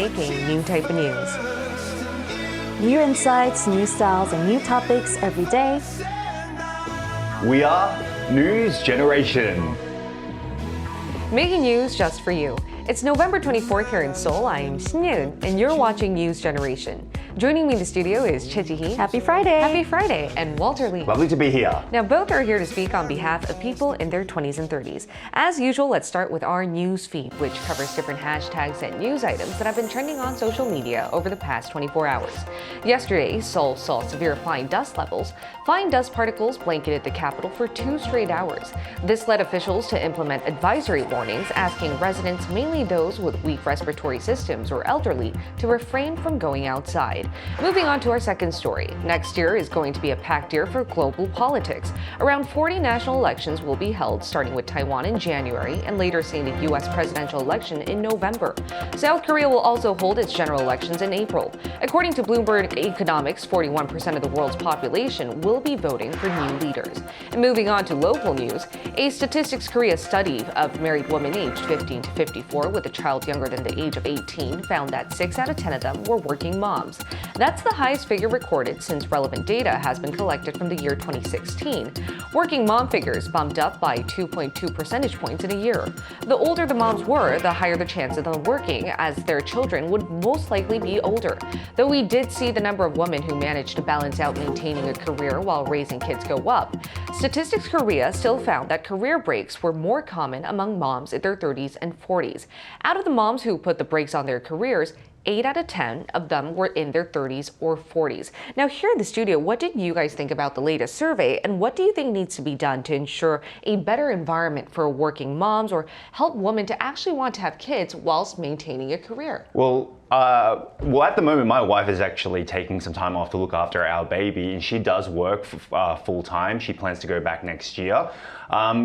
making new type of news. New insights, new styles, and new topics every day. We are News Generation. Making news just for you. It's November 24th here in Seoul. I'm Shin-Yoon, and you're watching News Generation. Joining me in the studio is Choi Ji-hee. Happy Friday. Happy Friday. And Walter Lee. Lovely to be here. Now, both are here to speak on behalf of people in their 20s and 30s. As usual, let's start with our news feed, which covers different hashtags and news items that have been trending on social media over the past 24 hours. Yesterday, Seoul saw severe fine dust levels. Fine dust particles blanketed the capital for 2 straight hours. This led officials to implement advisory warnings, asking residents, mainly those with weak respiratory systems or elderly, to refrain from going outside. Moving on to our second story. Next year is going to be a packed year for global politics. Around 40 national elections will be held, starting with Taiwan in January and later seeing the U.S. presidential election in November. South Korea will also hold its general elections in April. According to Bloomberg Economics, 41% of the world's population will be voting for new leaders. And moving on to local news, a Statistics Korea study of married women aged 15 to 54 with a child younger than the age of 18 found that 6 out of 10 of them were working moms. That's the highest figure recorded since relevant data has been collected from the year 2016. Working mom figures bumped up by 2.2 percentage points in a year. The older the moms were, the higher the chance of them working, as their children would most likely be older. Though we did see the number of women who managed to balance out maintaining a career while raising kids go up, Statistics Korea still found that career breaks were more common among moms in their 30s and 40s. Out of the moms who put the brakes on their careers, 8 out of 10 of them were in their 30s or 40s. Now, here in the studio, what did you guys think about the latest survey, and what do you think needs to be done to ensure a better environment for working moms or help women to actually want to have kids whilst maintaining a career? Well, at the moment, my wife is actually taking some time off to look after our baby, and she does work full time. She plans to go back next year.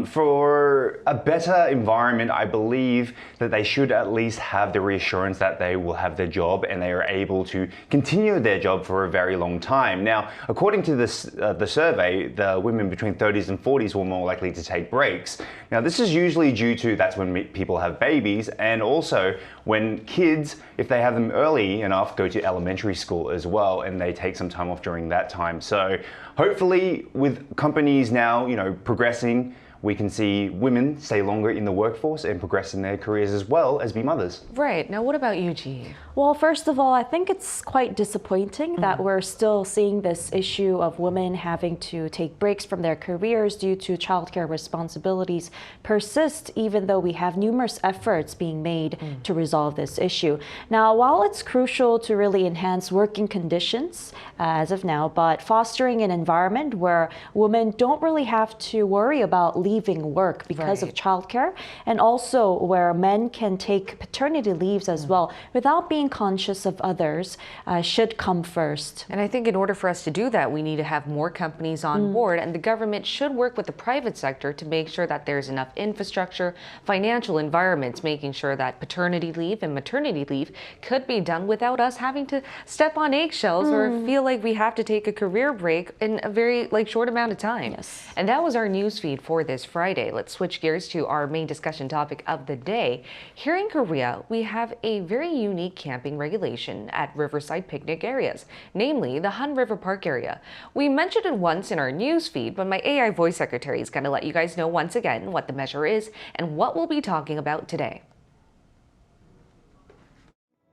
For a better environment, I believe that they should at least have the reassurance that they will have their job and they are able to continue their job for a very long time. Now, according to this, the survey, the women between 30s and 40s were more likely to take breaks. Now, this is usually due to that's when people have babies, and also when kids, if they have them early enough, go to elementary school as well, and they take some time off during that time. So hopefully with companies now, progressing, we can see women stay longer in the workforce and progress in their careers as well as be mothers. Right. Now, what about you, Ji? Well, first of all, I think it's quite disappointing that we're still seeing this issue of women having to take breaks from their careers due to childcare responsibilities persist, even though we have numerous efforts being made to resolve this issue. Now, while it's crucial to really enhance working conditions as of now, but fostering an environment where women don't really have to worry about leaving work because of childcare, and also where men can take paternity leaves as well without being conscious of others, should come first. And I think in order for us to do that, we need to have more companies on board, and the government should work with the private sector to make sure that there's enough infrastructure, financial environments, making sure that paternity leave and maternity leave could be done without us having to step on eggshells or feel like we have to take a career break in a very short amount of time. Yes. And that was our news feed for this Friday. Let's switch gears to our main discussion topic of the day. Here in Korea, we have a very unique camping regulation at riverside picnic areas, namely the HanRiverPark area. We mentioned it once in our news feed, but my AI voice secretary is going to let you guys know once again what the measure is and what we'll be talking about today.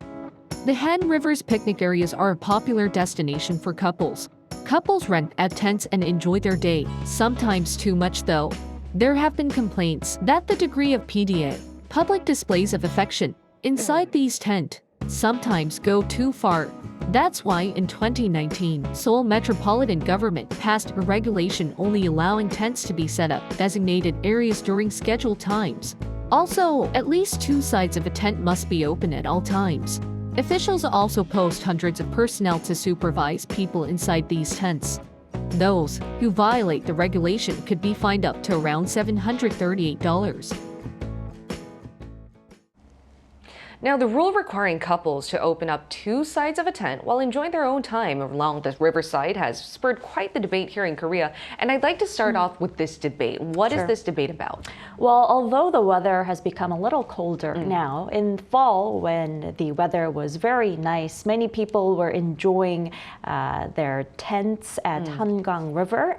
The Han River's picnic areas are a popular destination for couples. Couples rent out tents and enjoy their day, sometimes too much though. There have been complaints that the degree of PDA, public displays of affection, inside these tents sometimes go too far. That's why in 2019, Seoul Metropolitan Government passed a regulation only allowing tents to be set up designated areas during scheduled times. Also, at least 2 sides of a tent must be open at all times. Officials also post hundreds of personnel to supervise people inside these tents. Those who violate the regulation could be fined up to around $738. Now, the rule requiring couples to open up two sides of a tent while enjoying their own time along the riverside has spurred quite the debate here in Korea. And I'd like to start off with this debate. What is this debate about? Well, although the weather has become a little colder now, in fall when the weather was very nice, many people were enjoying their tents at Hangang River.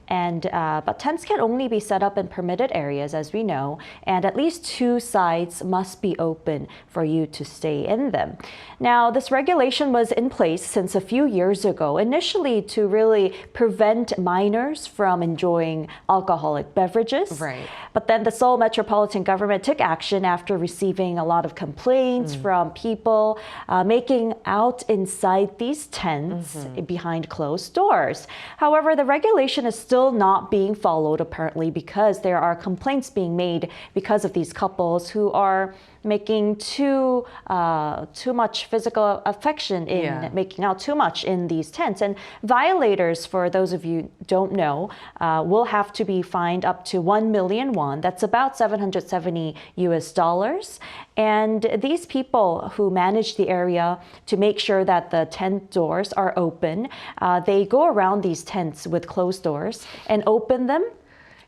But tents can only be set up in permitted areas, as we know, and at least two sides must be open for you to stay in them. Now, this regulation was in place since a few years ago, initially to really prevent minors from enjoying alcoholic beverages. Right. But then the Seoul Metropolitan Government took action after receiving a lot of complaints from people making out inside these tents behind closed doors. However, the regulation is still not being followed apparently because there are complaints being made because of these couples who are making too much physical affection in making out too much in these tents. And violators, for those of you who don't know, will have to be fined up to 1 million won. That's about $770 US. And these people who manage the area to make sure that the tent doors are open, they go around these tents with closed doors and open them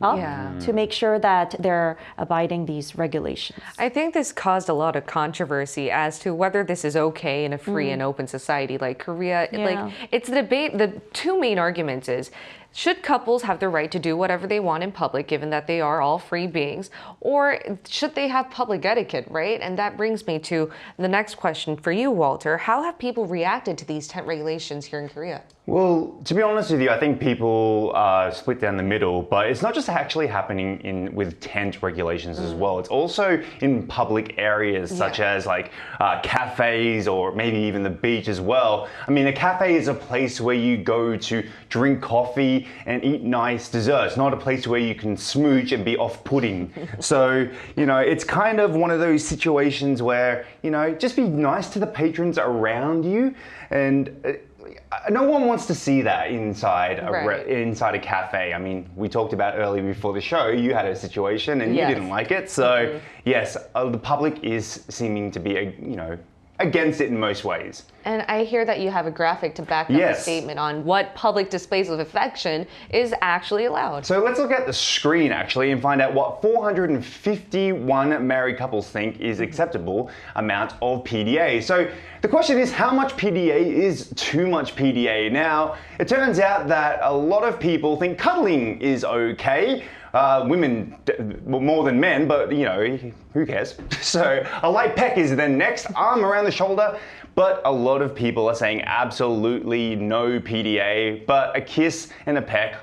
up to make sure that they're abiding these regulations. I think this caused a lot of controversy as to whether this is okay in a free and open society like Korea. Like, it's the debate. The two main arguments is, should couples have the right to do whatever they want in public, given that they are all free beings? Or should they have public etiquette, right? And that brings me to the next question for you, Walter. How have people reacted to these tent regulations here in Korea? Well, to be honest with you, I think people are split down the middle, but it's not just actually happening with tent regulations as well. It's also in public areas such as like cafes or maybe even the beach as well. I mean, a cafe is a place where you go to drink coffee and eat nice desserts, not a place where you can smooch and be off-putting. So, you know, it's kind of one of those situations where, you know, just be nice to the patrons around you, and no one wants to see that inside inside a cafe. I mean, we talked about earlier before the show, you had a situation and you didn't like it. So yes, the public is seeming to be, you know, against it in most ways. And I hear that you have a graphic to back up the statement on what public displays of affection is actually allowed. So let's look at the screen actually and find out what 451 married couples think is acceptable amount of PDA. So the question is, how much PDA is too much PDA? Now, it turns out that a lot of people think cuddling is okay. Women more than men, but you know, who cares? So a light peck is then next, arm around the shoulder, but a lot of people are saying absolutely no PDA, but a kiss and a peck.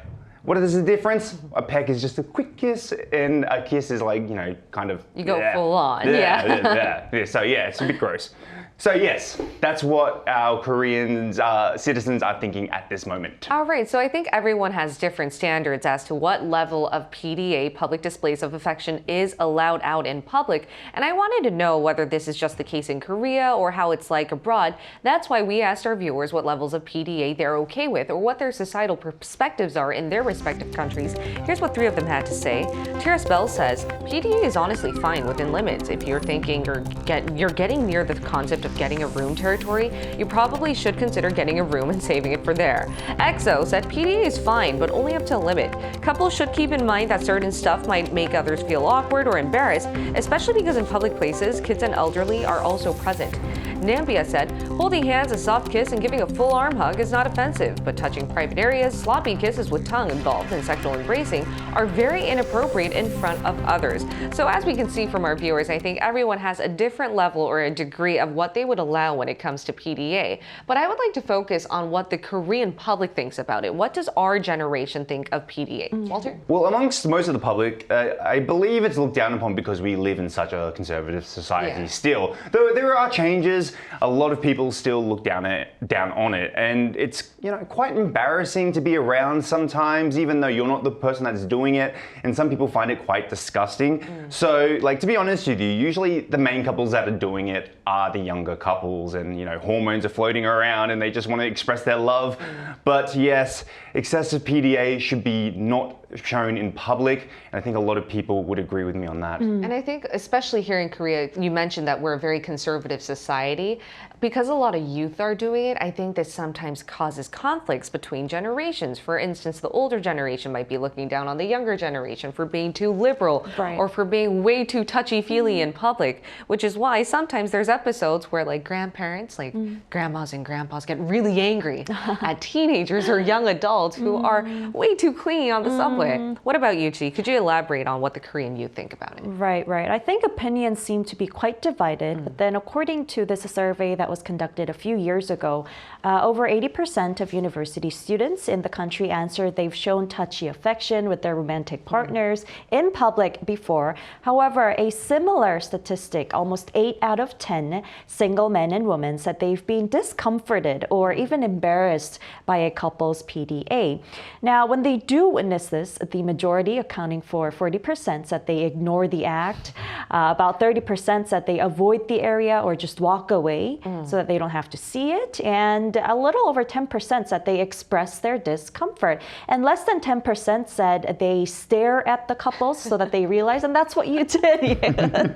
What is the difference? A peck is just a quick kiss, and a kiss is like, you know, kind of... You go full on, So yeah, it's a bit gross. So yes, that's what our Korean citizens are thinking at this moment. All right, so I think everyone has different standards as to what level of PDA, public displays of affection, is allowed out in public. And I wanted to know whether this is just the case in Korea or how it's like abroad. That's why we asked our viewers what levels of PDA they're okay with or what their societal perspectives are in their respective countries. Here's what 3 of them had to say. Tiras Bell says, PDA is honestly fine within limits. If you're thinking you're getting near the concept of getting a room territory, you probably should consider getting a room and saving it for there. EXO said PDA is fine, but only up to a limit. Couples should keep in mind that certain stuff might make others feel awkward or embarrassed, especially because in public places, kids and elderly are also present. Nambia said, holding hands, a soft kiss, and giving a full arm hug is not offensive, but touching private areas, sloppy kisses with tongue involved, and sexual embracing are very inappropriate in front of others. So as we can see from our viewers, I think everyone has a different level or a degree of what they would allow when it comes to PDA. But I would like to focus on what the Korean public thinks about it. What does our generation think of PDA? Walter? Well, amongst most of the public, I believe it's looked down upon because we live in such a conservative society still. Though there are changes, is, a lot of people still look down on it, and it's quite embarrassing to be around sometimes, even though you're not the person that's doing it, and some people find it quite disgusting. So, to be honest with you, usually the main couples that are doing it are the younger couples, and hormones are floating around, and they just want to express their love. But yes, excessive PDA should be not shown in public, and I think a lot of people would agree with me on that. And I think, especially here in Korea, you mentioned that we're a very conservative society. Because a lot of youth are doing it, I think this sometimes causes conflicts between generations. For instance, the older generation might be looking down on the younger generation for being too liberal, Right. or for being way too touchy-feely in public, which is why sometimes there's episodes where grandparents, grandmas and grandpas, get really angry at teenagers or young adults who are way too clingy on the subway. What about you, Chi? Could you elaborate on what the Korean youth think about it? Right. I think opinions seem to be quite divided, but then according to this survey that was conducted a few years ago, over 80% of university students in the country answered they've shown touchy affection with their romantic partners in public before. However, a similar statistic, almost 8 out of 10 single men and women said they've been discomforted or even embarrassed by a couple's PDA. Now, when they do witness this, the majority, accounting for 40%, said they ignore the act. About 30% said they avoid the area or just walk away so that they don't have to see it. And a little over 10% said they express their discomfort. And less than 10% said they stare at the couples so that they realize, and that's what you did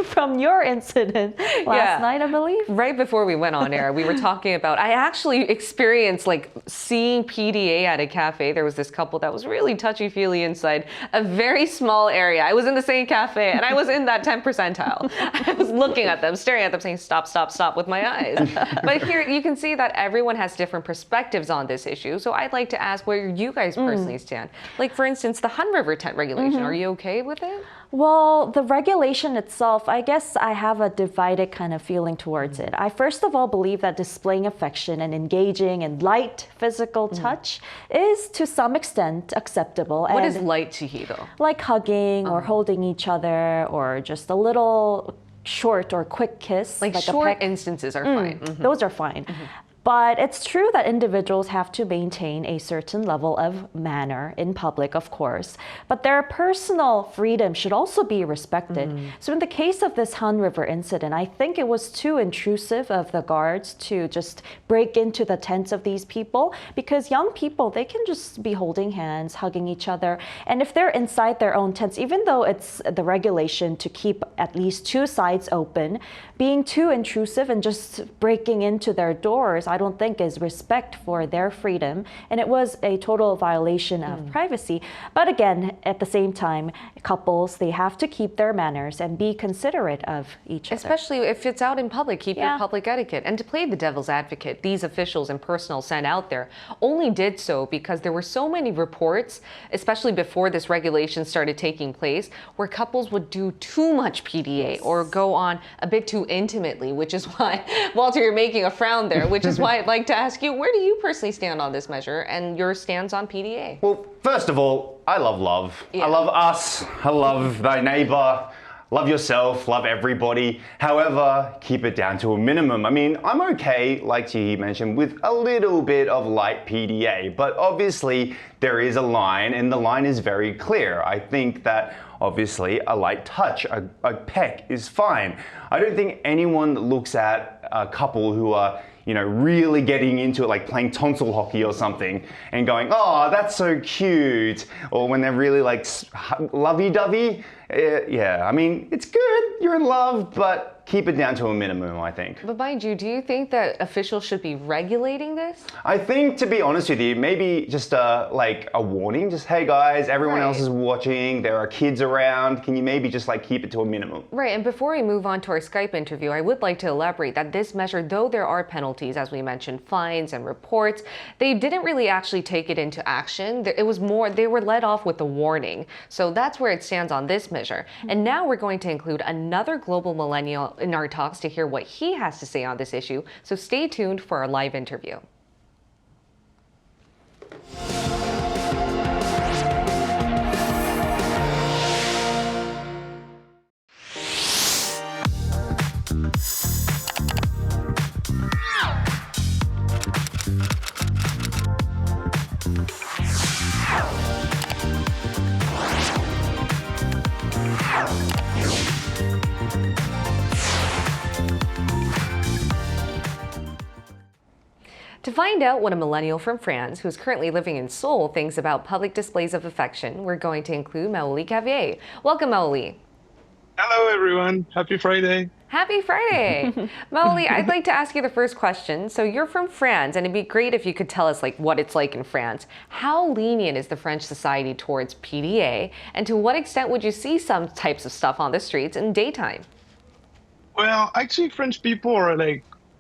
from your incident last night, I believe. Right before we went on air, we were talking about, I actually experienced seeing PDA at a cafe. There was this couple that was really touchy-feely inside a very small area. I was in the same cafe and I was in that 10 percentile. I was looking at them, staring at them, saying, stop, stop, stop with my eyes. But here you can see that everyone has different perspectives on this issue. So I'd like to ask where you guys personally stand. For instance, the Han River tent regulation, are you okay with it? Well, the regulation itself, I guess I have a divided kind of feeling towards it. I first of all believe that displaying affection and engaging in light physical touch is to some extent acceptable. What and is light to he though? like hugging or holding each other or just a little short or quick kiss. Like a short peck. instances are fine. Those are fine. But it's true that individuals have to maintain a certain level of manner in public, of course. But their personal freedom should also be respected. So in the case of this Han River incident, I think it was too intrusive of the guards to just break into the tents of these people, because young people, they can just be holding hands, hugging each other. And if they're inside their own tents, even though it's the regulation to keep at least 2 sides open, being too intrusive and just breaking into their doors, I don't think is respect for their freedom. And it was a total violation of privacy. But again, at the same time, couples, they have to keep their manners and be considerate of each other. Especially if it's out in public, keep your public etiquette. And to play the devil's advocate, these officials and personnel sent out there only did so because there were so many reports, especially before this regulation started taking place, where couples would do too much PDA or go on a bit too intimately, which is why, Walter, you're making a frown there, which is why I'd like to ask you, where do you personally stand on this measure and your stance on PDA? Well, first of all, I love love. Yeah. I love us. I love thy neighbor. Love yourself, love everybody. However, keep it down to a minimum. I mean, I'm okay, like Chi mentioned, with a little bit of light PDA, but obviously there is a line, and the line is very clear. I think that obviously a light touch, a peck is fine. I don't think anyone that looks at a couple who are really getting into it, like playing tonsil hockey or something, and going, oh, that's so cute. Or when they're really lovey-dovey. Yeah, I mean, it's good, you're in love, but keep it down to a minimum, I think. But mind you, do you think that officials should be regulating this? I think, to be honest with you, maybe just a warning, just, hey guys, everyone else is watching, there are kids around, can you maybe just keep it to a minimum? Right, and before we move on to our Skype interview, I would like to elaborate that this measure, though there are penalties, as we mentioned, fines and reports, they didn't really actually take it into action. It was more, they were let off with a warning. So that's where it stands on this measure. And now we're going to include another global millennial in our talks to hear what he has to say on this issue. So stay tuned for our live interview. find out what a millennial from France who's currently living in Seoul thinks about public displays of affection, we're going to include Maoli Cavier. Welcome, Maoli. Hello, everyone. Happy Friday. Happy Friday. Maoli, I'd like to ask you the first question. So you're from France, and it'd be great if you could tell us what it's like in France. How lenient is the French society towards PDA, and to what extent would you see some types of stuff on the streets in daytime? Well, actually, French people are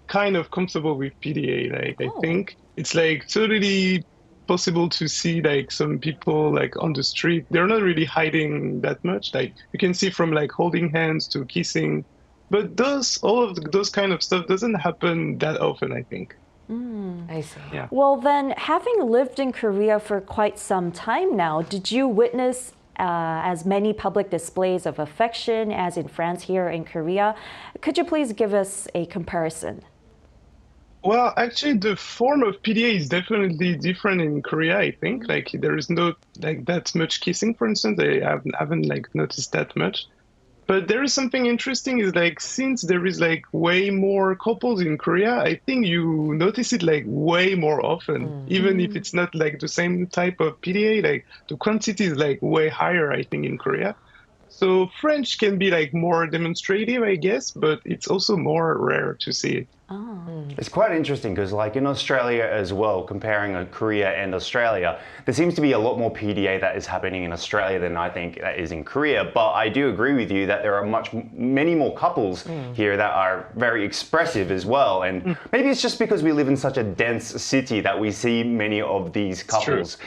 kind of comfortable with PDA. I think it's totally possible to see some people on the street. They're not really hiding that much. You can see from holding hands to kissing, but all of those kind of stuff doesn't happen that often, I think. I see. Yeah. Well, then, having lived in Korea for quite some time now, did you witness as many public displays of affection as in France here in Korea? Could you please give us a comparison? Well, actually, the form of PDA is definitely different in Korea, I think. There is no that much kissing, for instance. I haven't noticed that much. But there is something interesting is since there is way more couples in Korea, I think you notice it way more often, even if it's not the same type of PDA. The quantity is way higher, I think, in Korea. So French can be more demonstrative, I guess, but it's also more rare to see it. It's quite interesting because in Australia as well, comparing Korea and Australia, there seems to be a lot more PDA that is happening in Australia than I think that is in Korea. But I do agree with you that there are many more couples here that are very expressive as well. And maybe it's just because we live in such a dense city that we see many of these couples.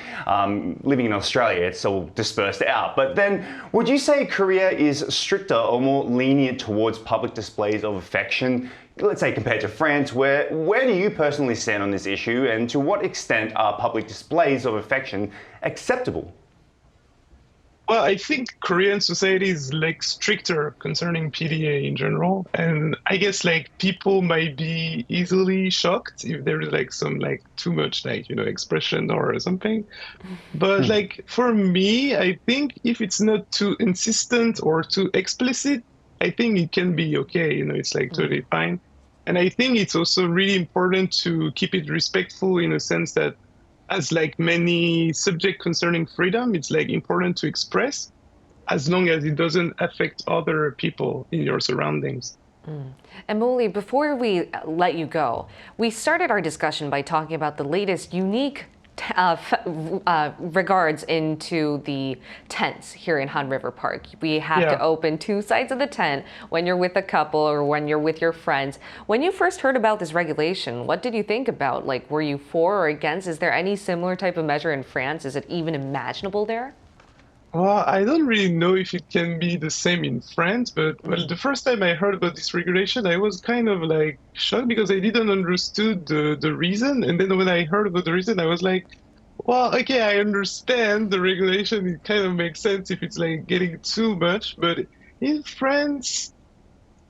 Living in Australia, it's all dispersed out. But then would you say Korea is stricter or more lenient towards public displays of affection, let's say compared to France? Where do you personally stand on this issue, and to what extent are public displays of affection acceptable? Well, I think Korean society is stricter concerning PDA in general, and I guess people might be easily shocked if there is some too much expression or something. But for me, I think if it's not too insistent or too explicit, I think it can be okay. It's totally fine. And I think it's also really important to keep it respectful in a sense that as many subjects concerning freedom, it's important to express as long as it doesn't affect other people in your surroundings. And Maoli, before we let you go, we started our discussion by talking about the latest unique regards into the tents here in HanRiverPark. We have to open two sides of the tent when you're with a couple or when you're with your friends. When you first heard about this regulation, what did you think about? Were you for or against? Is there any similar type of measure in France? Is it even imaginable there? Well, I don't really know if it can be the same in France, but the first time I heard about this regulation, I was kind of shocked because I didn't understood the reason. And then when I heard about the reason, I was well, okay, I understand the regulation. It kind of makes sense if it's getting too much. But in France,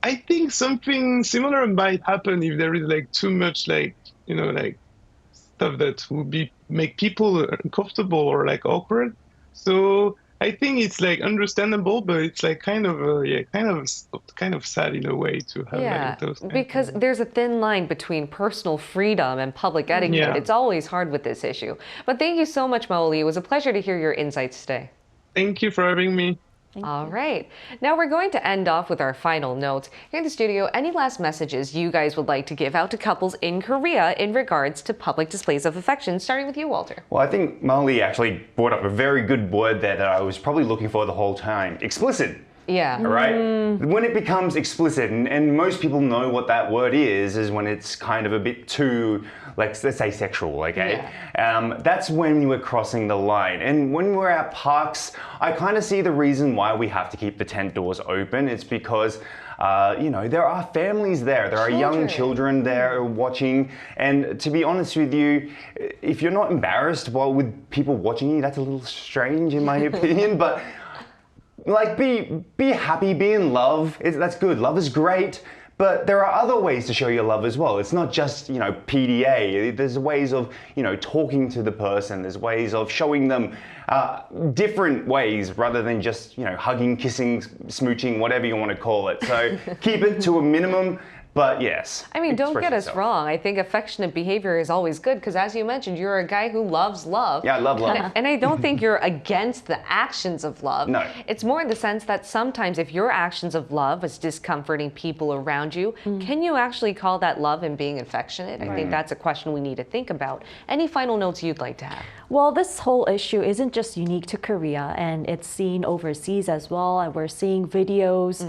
I think something similar might happen if there is too much stuff that would make people uncomfortable or awkward. So I think it's understandable, but it's kind of sad in a way to have those. Because there's a thin line between personal freedom and public etiquette. Yeah. It's always hard with this issue. But thank you so much, Maoli. It was a pleasure to hear your insights today. Thank you for having me. All right. Now we're going to end off with our final notes. Here in the studio, any last messages you guys would like to give out to couples in Korea in regards to public displays of affection, starting with you, Walter? Well, I think Maoli actually brought up a very good word there that I was probably looking for the whole time. Explicit. Yeah. Right? When it becomes explicit, and most people know what that word is when it's kind of a bit too, let's say sexual, okay? Yeah. That's when we're crossing the line. And when we're at parks, I kind of see the reason why we have to keep the tent doors open. It's because there are families there. There are young children there watching. And to be honest with you, if you're not embarrassed with people watching you, that's a little strange in my opinion. But be happy, be in love. That's good. Love is great. But there are other ways to show your love as well. It's not just, PDA. There's ways of, talking to the person. There's ways of showing them different ways rather than just, hugging, kissing, smooching, whatever you want to call it. So keep it to a minimum. But yes. I mean, don't express get us yourself. wrong. I think affectionate behavior is always good because, as you mentioned, you're a guy who loves love. Yeah, I love love. And I don't think you're against the actions of love. No. It's more in the sense that sometimes if your actions of love is discomforting people around you, can you actually call that love and being affectionate? I think that's a question we need to think about. Any final notes you'd like to have? Well, this whole issue isn't just unique to Korea, and it's seen overseas as well. And we're seeing videos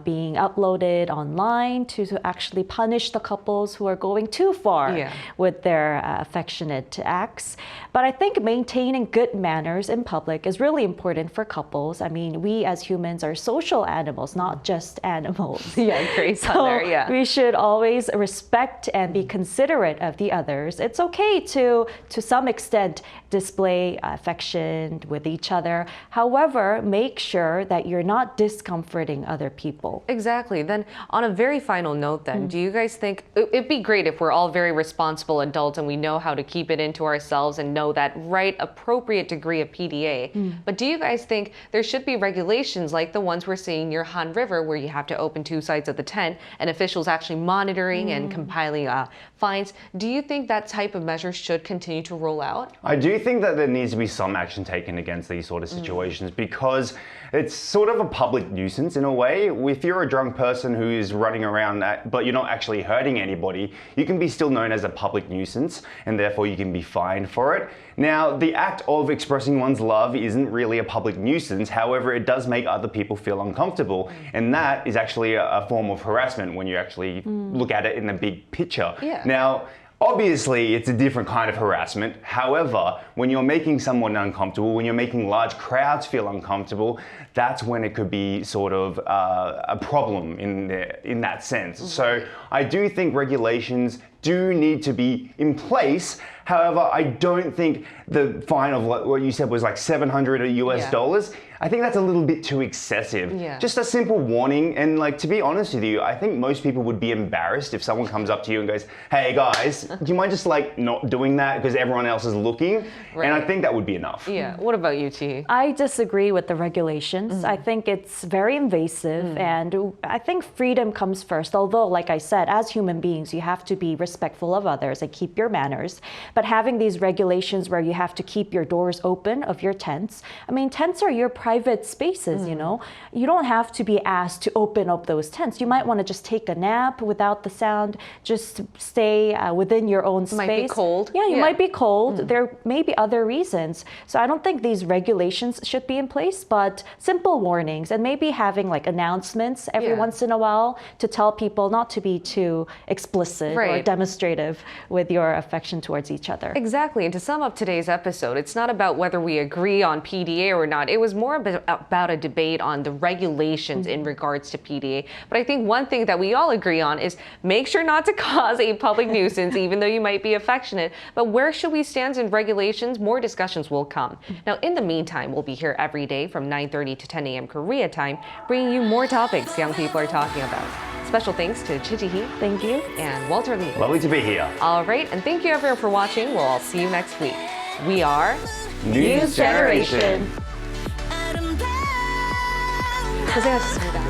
being uploaded online to actually punish the couples who are going too far with their affectionate acts. But I think maintaining good manners in public is really important for couples. I mean, we as humans are social animals, not just animals. Yeah, great pun there, yeah. We should always respect and be considerate of the others. It's okay to some extent, display affection with each other. However, make sure that you're not discomforting other people. Exactly. Then on a very final note then, do you guys think it'd be great if we're all very responsible adults and we know how to keep it into ourselves and know that right appropriate degree of PDA. But do you guys think there should be regulations like the ones we're seeing near Han River where you have to open two sides of the tent and officials actually monitoring and compiling fines? Do you think that type of measure should continue to roll out? I do think that there needs to be some action taken against these sort of situations because it's sort of a public nuisance in a way. If you're a drunk person who is running around but you're not actually hurting anybody, you can be still known as a public nuisance and therefore you can be fined for it. Now, the act of expressing one's love isn't really a public nuisance. However, it does make other people feel uncomfortable. And that is actually a form of harassment when you actually look at it in the big picture. Yeah. Now, obviously, it's a different kind of harassment. However, when you're making someone uncomfortable, when you're making large crowds feel uncomfortable, that's when it could be sort of a problem in that sense. So I do think regulations do need to be in place. However, I don't think the fine of what you said was like $700 US. I think that's a little bit too excessive. Yeah. Just a simple warning, and like to be honest with you, I think most people would be embarrassed if someone comes up to you and goes, "Hey guys, do you mind just like not doing that because everyone else is looking?" Right. And I think that would be enough. Yeah. What about you, T? I disagree with the regulations. I think it's very invasive, and I think freedom comes first. Although, like I said, as human beings, you have to be respectful of others and keep your manners. But having these regulations where you have to keep your doors open of your tents, I mean, tents are your private spaces, you know? You don't have to be asked to open up those tents. You might want to just take a nap without the sound, just stay within your own space. Might be cold. Yeah, you might be cold. There may be other reasons. So I don't think these regulations should be in place, but simple warnings and maybe having like announcements every once in a while to tell people not to be too explicit or demonstrative with your affection towards each other. Exactly. And to sum up today's episode, it's not about whether we agree on PDA or not. It was more about a debate on the regulations in regards to PDA. But I think one thing that we all agree on is make sure not to cause a public nuisance, even though you might be affectionate. But where should we stand in regulations? More discussions will come. Now, in the meantime, we'll be here every day from 9:30 to 10 a.m. Korea time, bringing you more topics young people are talking about. Special thanks to Chiji-hee. Thank you. And Walter Lee. Lovely to be here. All right, and thank you everyone for watching. We'll all see you next week. We are News Generation. 고생하셨습니다.